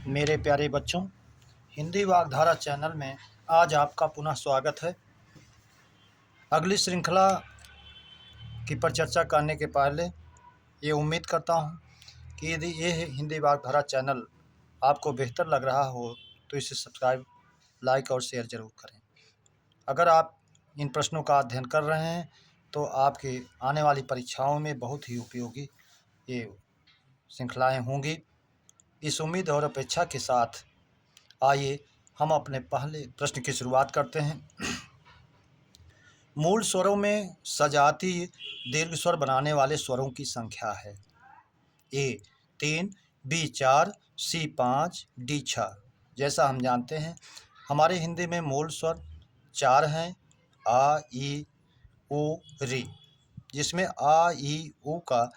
मेरे प्यारे बच्चों, हिंदी वागधारा चैनल में आज आपका पुनः स्वागत है। अगली श्रृंखला की पर चर्चा करने के पहले ये उम्मीद करता हूँ कि यदि ये हिंदी वागधारा चैनल आपको बेहतर लग रहा हो तो इसे सब्सक्राइब, लाइक और शेयर ज़रूर करें। अगर आप इन प्रश्नों का अध्ययन कर रहे हैं तो आपके आने वाली परीक्षाओं में बहुत ही उपयोगी ये श्रृंखलाएँ होंगी। इस उम्मीद और अपेक्षा के साथ आइए हम अपने पहले प्रश्न की शुरुआत करते हैं। मूल स्वरों में सजातीय दीर्घ स्वर बनाने वाले स्वरों की संख्या है। ए 3, बी 4, सी 5, डी 6। जैसा हम जानते हैं हमारे हिंदी में मूल स्वर 4 हैं, आ, ई, उ, री, जिसमें आ, ई, उ का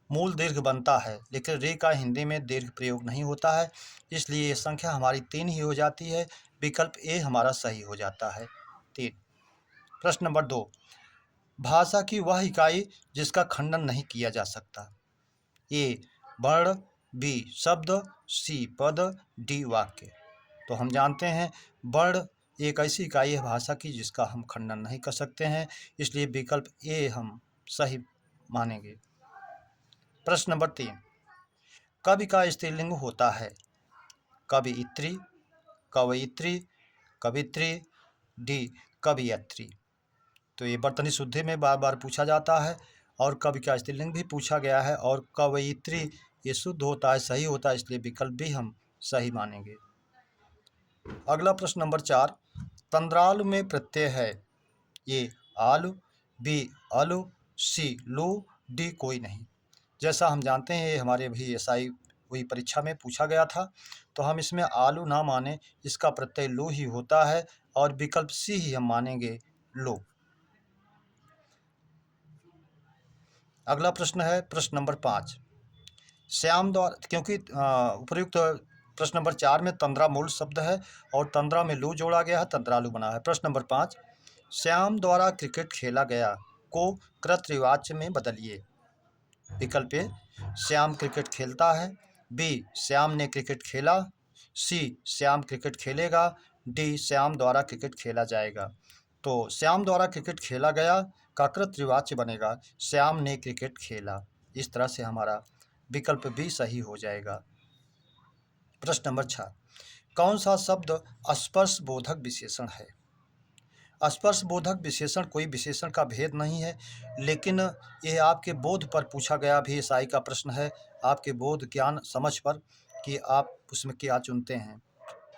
मूल दीर्घ बनता है, लेकिन रे का हिंदी में दीर्घ प्रयोग नहीं होता है, इसलिए ये संख्या हमारी 3 ही हो जाती है। विकल्प ए हमारा सही हो जाता है, 3। प्रश्न नंबर 2, भाषा की वह इकाई जिसका खंडन नहीं किया जा सकता। ए वर्ण, बी शब्द, सी पद, डी वाक्य। तो हम जानते हैं वर्ण एक ऐसी इकाई है भाषा की जिसका हम खंडन नहीं कर सकते हैं, इसलिए विकल्प ए हम सही मानेंगे। प्रश्न नंबर 3, कवि का स्त्रीलिंग होता है। कवियत्री, कवयित्री, कवित्री, डी कवियत्री। तो ये बर्तनी शुद्धि में बार बार पूछा जाता है और कवि का स्त्रीलिंग भी पूछा गया है और कवयित्री ये शुद्ध होता है, सही होता है, इसलिए विकल्प भी हम सही मानेंगे। अगला प्रश्न नंबर 4, तंद्रालु में प्रत्यय है। ए आलू, बी अलू, सी लू, डी कोई नहीं। जैसा हम जानते हैं ये हमारे भी एसआई हुई परीक्षा में पूछा गया था, तो हम इसमें आलू ना माने, इसका प्रत्यय लो ही होता है और विकल्प सी ही हम मानेंगे, लो। अगला प्रश्न है प्रश्न नंबर 5, श्याम द्वारा, क्योंकि उपयुक्त प्रश्न नंबर 4 में तंद्रा मूल शब्द है और तंद्रा में लू जोड़ा गया है, तंद्रालु बना है। प्रश्न नंबर 5, श्याम द्वारा क्रिकेट खेला गया को कृतवाच्य में बदलिए। विकल्प ए श्याम क्रिकेट खेलता है, बी श्याम ने क्रिकेट खेला, सी श्याम क्रिकेट खेलेगा, डी श्याम द्वारा क्रिकेट खेला जाएगा। तो श्याम द्वारा क्रिकेट खेला गया का कृतवाच्य बनेगा श्याम ने क्रिकेट खेला। इस तरह से हमारा विकल्प भी सही हो जाएगा। प्रश्न नंबर 6, कौन सा शब्द स्पर्श बोधक विशेषण है। स्पर्श बोधक विशेषण कोई विशेषण का भेद नहीं है, लेकिन यह आपके बोध पर पूछा गया भी एसआई का प्रश्न है, आपके बोध ज्ञान समझ पर कि आप उसमें क्या चुनते हैं।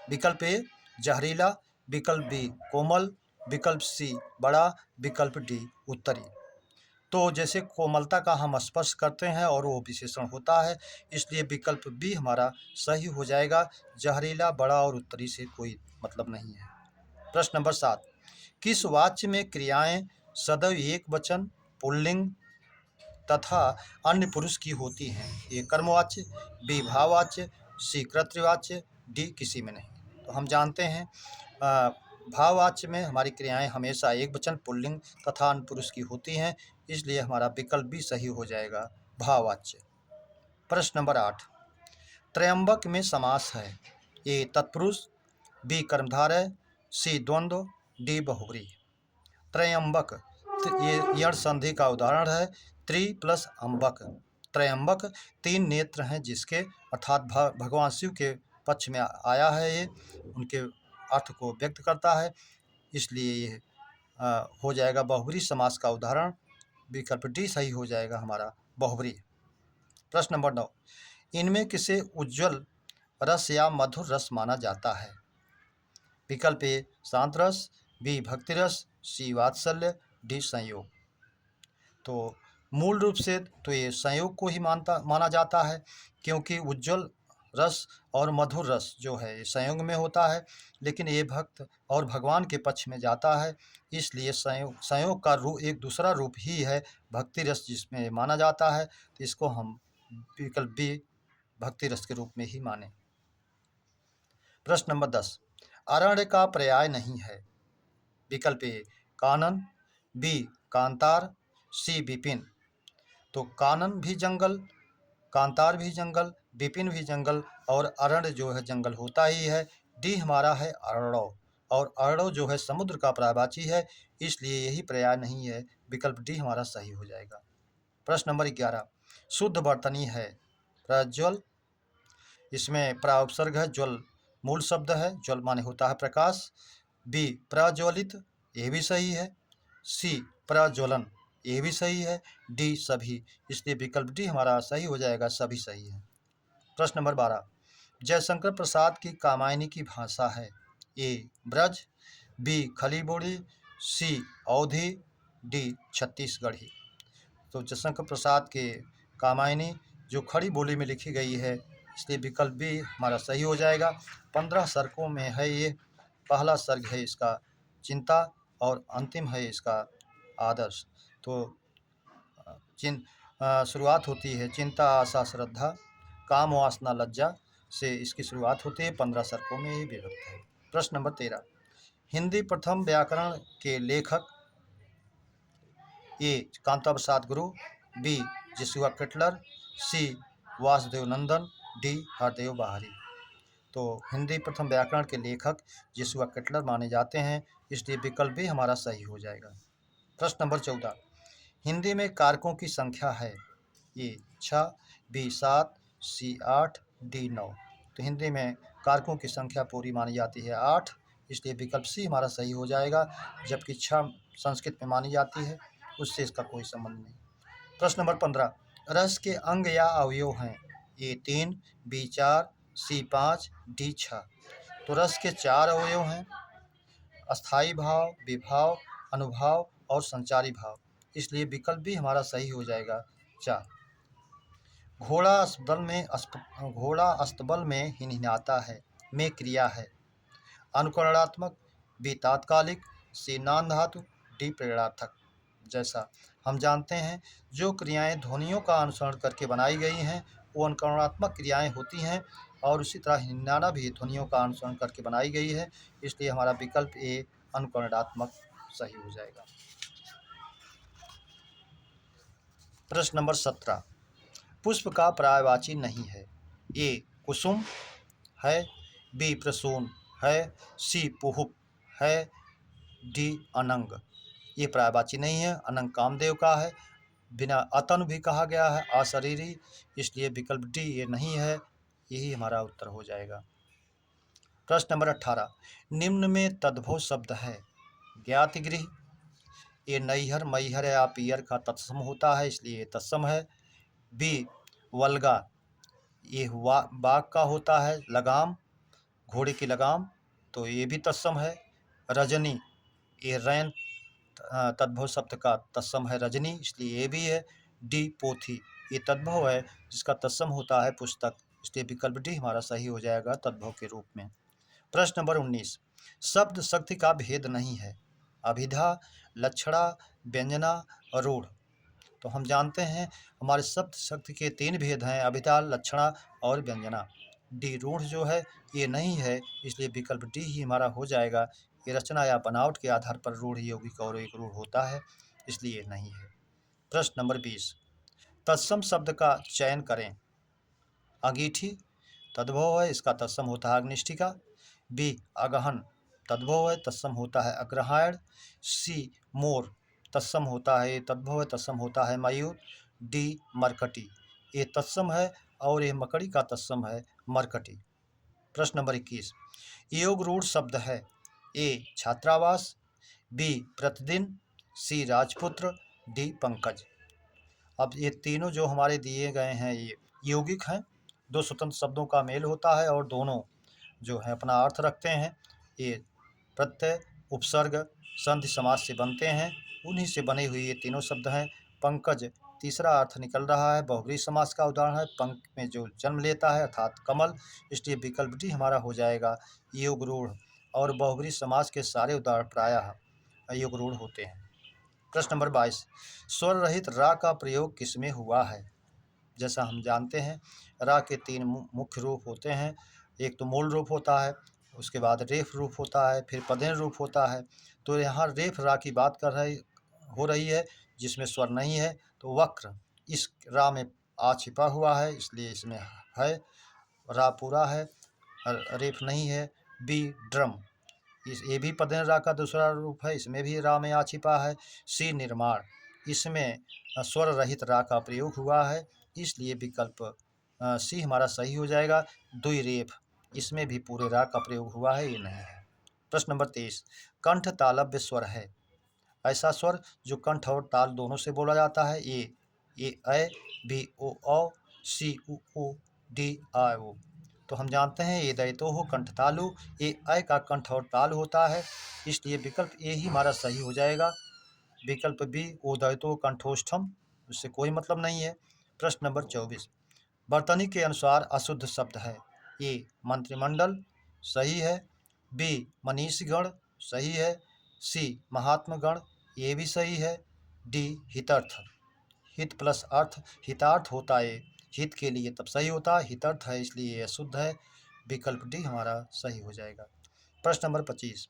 विकल्प ए जहरीला, विकल्प बी कोमल, विकल्प सी बड़ा, विकल्प डी उत्तरी। तो जैसे कोमलता का हम स्पर्श करते हैं और वो विशेषण होता है, इसलिए विकल्प बी हमारा सही हो जाएगा। जहरीला, बड़ा और उत्तरी से कोई मतलब नहीं है। प्रश्न नंबर 7, किस वाच्य में क्रियाएं सदैव एक वचन, पुल्लिंग तथा अन्य पुरुष की होती हैं। ए कर्मवाच्य, बी भाववाच्य, सी कर्तृवाच्य, डी किसी में नहीं। तो हम जानते हैं भाववाच्य में हमारी क्रियाएं हमेशा एक वचन, पुल्लिंग तथा अन्य पुरुष की होती हैं, इसलिए हमारा विकल्प भी सही हो जाएगा, भाववाच्य। प्रश्न नंबर 8, त्रयंबक में समास है। ए तत्पुरुष, बी कर्मधारय, सी द्वंद्व, डी बहुव्रीहि। त्रयंबक ये यण संधि का उदाहरण है, त्रि प्लस अंबक। त्रयंबक 3 नेत्र हैं जिसके, अर्थात भगवान शिव के पक्ष में आया है, ये उनके अर्थ को व्यक्त करता है, इसलिए ये हो जाएगा बहुव्रीहि समास का उदाहरण। विकल्प डी सही हो जाएगा हमारा, बहुव्रीहि। प्रश्न नंबर 9, इनमें किसे उज्ज्वल रस या मधुर रस माना जाता है। विकल्प ए शांत रस, बी भक्ति रस, सी वात्सल्य, डी संयोग। तो मूल रूप से तो ये संयोग को ही माना जाता है, क्योंकि उज्ज्वल रस और मधुर रस जो है ये संयोग में होता है, लेकिन ये भक्त और भगवान के पक्ष में जाता है, इसलिए संयोग का रूप एक दूसरा रूप ही है भक्ति रस, जिसमें माना जाता है, तो इसको हम विकल्प बी भक्ति रस के रूप में ही माने। प्रश्न नंबर 10, अरण्य का पर्याय नहीं है। विकल्प ए कानन, बी कांतार, सी विपिन। तो कानन भी जंगल, कांतार भी जंगल, विपिन भी जंगल और अरण्य जो है जंगल होता ही है। डी हमारा है अरण्यो, और अरण्यो जो है समुद्र का पर्यायवाची है, इसलिए यही पर्याय नहीं है। विकल्प डी हमारा सही हो जाएगा। प्रश्न नंबर 11, शुद्ध वर्तनी है प्रज्वल, इसमें प्राउपसर्ग है, ज्वल मूल शब्द है, ज्वल माने होता है प्रकाश। बी प्रज्वलित, ये भी सही है। सी प्रज्वलन, ये भी सही है। डी सभी, इसलिए विकल्प डी हमारा सही हो जाएगा, सभी सही है। प्रश्न नंबर 12, जयशंकर प्रसाद की कामायनी की भाषा है। ए ब्रज, बी खली बोली, सी अवधी, डी छत्तीसगढ़ी। तो जयशंकर प्रसाद के कामायनी जो खड़ी बोली में लिखी गई है, इसलिए विकल्प बी हमारा सही हो जाएगा। 15 सर्गों में है ये। पहला सर्ग है इसका चिंता और अंतिम है इसका आदर्श। तो शुरुआत होती है चिंता आशा श्रद्धा काम वासना लज्जा से, इसकी शुरुआत होती है। 15 सर्गों में ये विभक्त है। प्रश्न नंबर 13, हिंदी प्रथम व्याकरण के लेखक। ए कांता प्रसाद गुरु, बी जिसुआ केटलर, सी वासुदेव नंदन, डी हरदेव बाहरी। तो हिंदी प्रथम व्याकरण के लेखक जिसुआ केटलर माने जाते हैं, इसलिए विकल्प भी हमारा सही हो जाएगा। प्रश्न नंबर 14, हिंदी में कारकों की संख्या है। ए 6, बी 7, सी 8, डी 9। तो हिंदी में कारकों की संख्या पूरी मानी जाती है 8, इसलिए विकल्प सी हमारा सही हो जाएगा। जबकि 6 संस्कृत में मानी जाती है, उससे इसका कोई संबंध नहीं। प्रश्न नंबर 15, रस के अंग या अवयव हैं। ए 3, बी 4, सी 5, डी 6। तो रस के 4 अवयव हैं, अस्थाई भाव, विभाव, अनुभाव और संचारी भाव, इसलिए विकल्प भी हमारा सही हो जाएगा 4। घोड़ा अस्तबल में हिनहिनाता है में क्रिया है। अनुकरणात्मक, बी तात्कालिक, सी नान धातु, डी प्रेरणार्थक। जैसा हम जानते हैं, जो क्रियाएं ध्वनियों का अनुसरण करके बनाई गई हैं वो अनुकरणात्मक क्रियाएं होती हैं, और उसी तरह हिनहिनाना भी ध्वनियों का अनुसरण करके बनाई गई है, इसलिए हमारा विकल्प ए अनुकरणात्मक सही हो जाएगा। प्रश्न नंबर 17, पुष्प का पर्यायवाची नहीं है। ए कुसुम है, बी प्रसून है, सी पुहुप है, डी अनंग। ये पर्यायवाची नहीं है, अनंग कामदेव का है। बिना अतनु भी कहा गया है, अशरीरी, इसलिए विकल्प डी ये नहीं है, यही हमारा उत्तर हो जाएगा। प्रश्न नंबर 18, निम्न में तद्भव शब्द है। ज्ञातिगृह, ये नैहर मैहर या पियर का तत्सम होता है, इसलिए ये तत्सम है। बी वल्गा, ये बाघ का होता है, लगाम घोड़े की लगाम, तो ये भी तत्सम है। रजनी, ये रैन तद्भव शब्द का तत्सम है रजनी, इसलिए ये भी है। डी पोथी, ये तद्भव है जिसका तत्सम होता है पुस्तक, इसलिए विकल्प डी हमारा सही हो जाएगा तद्भव के रूप में। प्रश्न नंबर 19, शब्द शक्ति का भेद नहीं है। अभिधा, लक्षणा, व्यंजना, रूढ़। तो हम जानते हैं हमारे शब्द शक्ति के 3 भेद हैं, अभिधा, लक्षणा और व्यंजना। डी रूढ़ जो है ये नहीं है, इसलिए विकल्प डी ही हमारा हो जाएगा। ये रचना या बनावट के आधार पर रूढ़ यौगिक और एक रूढ़ होता है, इसलिए नहीं है। प्रश्न नंबर 20, तत्सम शब्द का चयन करें। अंगीठी तद्भव है, इसका तत्सम होता है अग्निष्ठिका। बी अगहन तद्भव है, तत्सम होता है अग्रहायण। सी मोर तत्सम होता है, तद्भव है, तत्सम होता है मयूर। डी मरकटी, ये तत्सम है और ये मकड़ी का तत्सम है मरकटी। प्रश्न नंबर 21, योग रूढ़ शब्द है। ए छात्रावास, बी प्रतिदिन, सी राजपुत्र, डी पंकज। अब ये तीनों जो हमारे दिए गए हैं ये यौगिक हैं, 2 स्वतंत्र शब्दों का मेल होता है और दोनों जो है अपना अर्थ रखते हैं। ये प्रत्यय, उपसर्ग, संधि समास से बनते हैं, उन्हीं से बने हुए ये तीनों शब्द हैं। पंकज तीसरा अर्थ निकल रहा है, बहुब्रीहि समास का उदाहरण है, पंख में जो जन्म लेता है अर्थात कमल, इसलिए विकल्प डी हमारा हो जाएगा योग रूढ़। और बहुब्रीहि समास के सारे उदाहरण प्रायः योग रूढ़ होते हैं। प्रश्न नंबर 22, स्वर रहित रा का प्रयोग किसमें हुआ है। जैसा हम जानते हैं रा के 3 मुख्य रूप होते हैं, एक तो मूल रूप होता है, उसके बाद रेफ रूप होता है, फिर पदेन रूप होता है। तो यहाँ रेफ रा की बात हो रही है जिसमें स्वर नहीं है, तो वक्र इस रा में आ छिपा हुआ है, इसलिए इसमें है, रा पूरा है, रेफ नहीं है। बी ड्रम, इस ये भी पदेन रा का दूसरा रूप है, इसमें भी रा में आ छिपा है। सी निर्माण, इसमें स्वर रहित रा का प्रयोग हुआ है, इसलिए विकल्प सी हमारा सही हो जाएगा। दुई रेफ, इसमें भी पूरे रा का प्रयोग हुआ है, ये नहीं है। प्रश्न नंबर 23, कंठ तालव्य स्वर है। ऐसा स्वर जो कंठ और ताल दोनों से बोला जाता है। ए ऐ, बी ओ औ, सी उ ऊ, डी आ ओ। तो हम जानते हैं ये दैतो हो कंठ तालु, ए ऐ का कंठ और ताल होता है, इसलिए विकल्प ए ही हमारा सही हो जाएगा। विकल्प बी ओ दैतो कंठोष्ठम, उससे कोई मतलब नहीं है। प्रश्न नंबर 24, वर्तनी के अनुसार अशुद्ध शब्द है। ए मंत्रिमंडल, सही है। बी मनीषगण, सही है। सी महात्मगण, ये भी सही है। डी हितर्थ, हित प्लस अर्थ, हितार्थ होता है हित के लिए तब सही होता है, हितर्थ है इसलिए यह अशुद्ध है। विकल्प डी हमारा सही हो जाएगा। प्रश्न नंबर 25,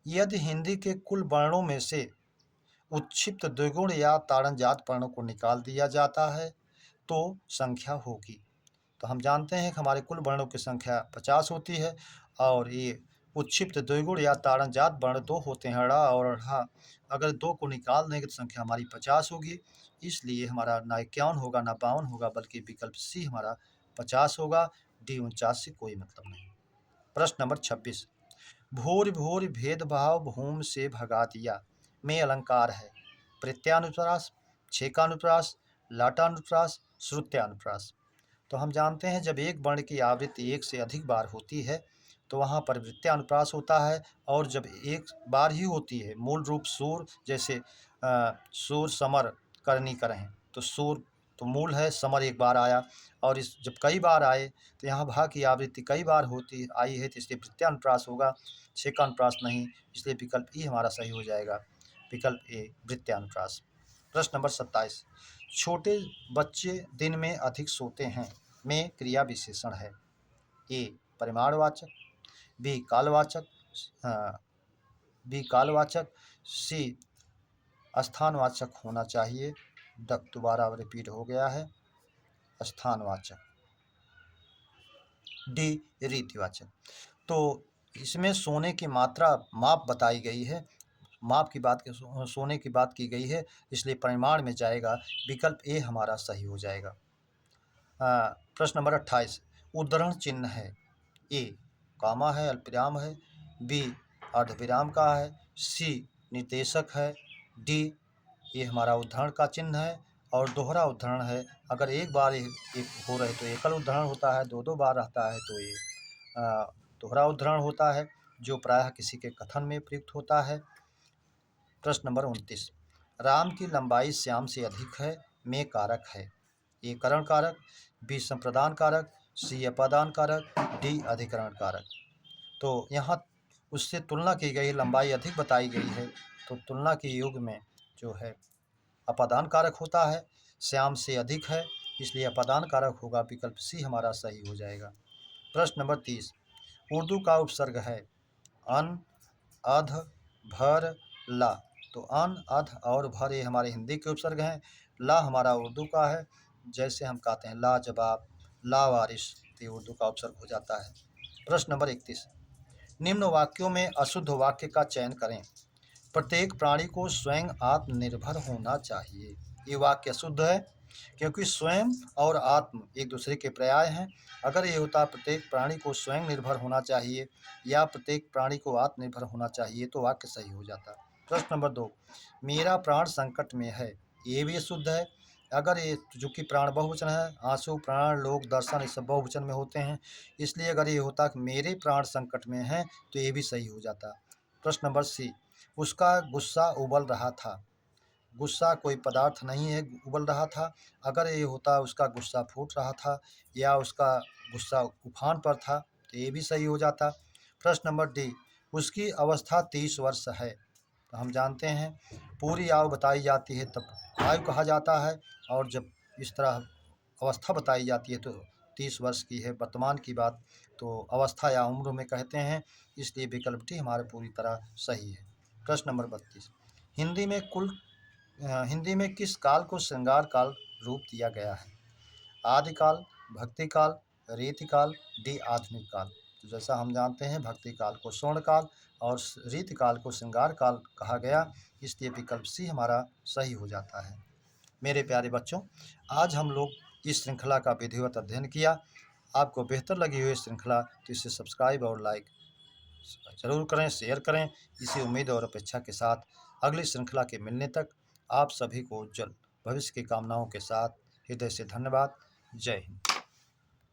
यदि हिंदी के कुल वर्णों में से उच्छिप्त द्विगुण या ताड़नजात वर्णों को निकाल दिया जाता है तो संख्या होगी। तो हम जानते हैं कि हमारे कुल वर्णों की संख्या 50 होती है, और ये उच्छिप्त द्विगुण या ताड़नजात वर्ण दो होते हैं, ड़ा और ढ़ा। अगर दो को निकाल देंगे तो संख्या हमारी 50 होगी, इसलिए हमारा ना 51 होगा ना 52 होगा, बल्कि विकल्प सी हमारा 50 होगा। डी 49 से कोई मतलब नहीं। प्रश्न नंबर 26, भूर भूर भेदभाव भूम से भगा दिया में अलंकार है। प्रत्यानुप्रास, छेकानुप्रास, लाटानुप्रास, श्रुत्यानुप्रास। तो हम जानते हैं जब एक वर्ण की आवृत्ति एक से अधिक बार होती है तो वहाँ पर वृत्यानुप्रास होता है, और जब एक बार ही होती है, मूल रूप सूर, जैसे सूर समर करनी करें, तो सूर तो मूल है, समर एक बार आया, और इस जब कई बार आए तो यहाँ भा की आवृत्ति कई बार होती आई है, तो इसलिए वृत्यानुप्रास होगा, छेकानुप्रास नहीं, इसलिए विकल्प ई हमारा सही हो जाएगा। विकल्प ए वृत्यानुप्रास। प्रश्न नंबर 27, छोटे बच्चे दिन में अधिक सोते हैं में क्रिया विशेषण है। ए परिमाणवाचक, बी कालवाचक, बी कालवाचक, सी स्थानवाचक होना चाहिए। दोबारा रिपीट हो गया है, स्थानवाचक। डी रीतिवाचक। तो इसमें सोने की मात्रा माप बताई गई है, माप की बात सोने की बात की गई है, इसलिए परिमाण में जाएगा, विकल्प ए हमारा सही हो जाएगा। प्रश्न नंबर 28, उद्धरण चिन्ह है। ए कामा है, अल्पविराम है। बी अर्धविराम का है। सी निर्देशक है। डी ये हमारा उद्धरण का चिन्ह है और दोहरा उद्धरण है। अगर एक बार एक हो रहे तो एकल उद्धरण होता है, दो दो बार रहता है तो ये दोहरा उद्धरण होता है, जो प्रायः किसी के कथन में प्रयुक्त होता है। प्रश्न नंबर 29, राम की लंबाई श्याम से अधिक है में कारक है। ए करण कारक, बी संप्रदान कारक, सी अपादान कारक, डी अधिकरण कारक। तो यहाँ उससे तुलना की गई, लंबाई अधिक बताई गई है, तो तुलना के युग में जो है अपादान कारक होता है, श्याम से अधिक है इसलिए अपादान कारक होगा। विकल्प सी हमारा सही हो जाएगा। प्रश्न नंबर 30, उर्दू का उपसर्ग है अन, अध, भर, ला। तो अन, अध और भर ये हमारे हिंदी के उपसर्ग हैं। ला हमारा उर्दू का है, जैसे हम कहते हैं लाजवाब, लावारिस, तो ये उर्दू का उपसर्ग हो जाता है। प्रश्न नंबर 31, निम्न वाक्यों में अशुद्ध वाक्य का चयन करें। प्रत्येक प्राणी को स्वयं आत्मनिर्भर होना चाहिए। ये वाक्य शुद्ध है, क्योंकि स्वयं और आत्म एक दूसरे के पर्याय हैं। अगर ये होता प्रत्येक प्राणी को स्वयं निर्भर होना चाहिए या प्रत्येक प्राणी को आत्मनिर्भर होना चाहिए तो वाक्य सही हो जाता। प्रश्न नंबर 2, मेरा प्राण संकट में है, ये भी शुद्ध है। अगर ये जो कि प्राण बहुवचन है, आंसू, प्राण, लोक, दर्शन, ये सब बहुवचन में होते हैं, इसलिए अगर ये होता कि मेरे प्राण संकट में हैं तो ये भी सही हो जाता। प्रश्न नंबर सी, उसका गुस्सा उबल रहा था। गुस्सा कोई पदार्थ नहीं है, उबल रहा था। अगर ये होता उसका गुस्सा फूट रहा था या उसका गुस्सा उफान पर था तो ये भी सही हो जाता। प्रश्न नंबर डी, उसकी अवस्था 30 वर्ष है। तो हम जानते हैं पूरी आयु बताई जाती है तब आयु कहा जाता है, और जब इस तरह अवस्था बताई जाती है तो 30 वर्ष की है वर्तमान की बात, तो अवस्था या उम्र में कहते हैं, इसलिए विकल्प डी हमारे पूरी तरह सही है। प्रश्न नंबर 32, हिंदी में किस काल को श्रृंगार काल रूप दिया गया है। आदिकाल, भक्ति काल, रीतिकाल, डी आधुनिक काल। तो जैसा हम जानते हैं भक्ति काल को स्वर्ण काल और रीतिकाल को श्रृंगार काल कहा गया, इसलिए विकल्प सी हमारा सही हो जाता है। मेरे प्यारे बच्चों, आज हम लोग इस श्रृंखला का विधिवत अध्ययन किया। आपको बेहतर लगी हुई श्रृंखला तो इसे सब्सक्राइब और लाइक ज़रूर करें, शेयर करें। इसी उम्मीद और अपेक्षा के साथ अगली श्रृंखला के मिलने तक आप सभी को उज्जवल भविष्य की कामनाओं के साथ हृदय से धन्यवाद। जय हिंद।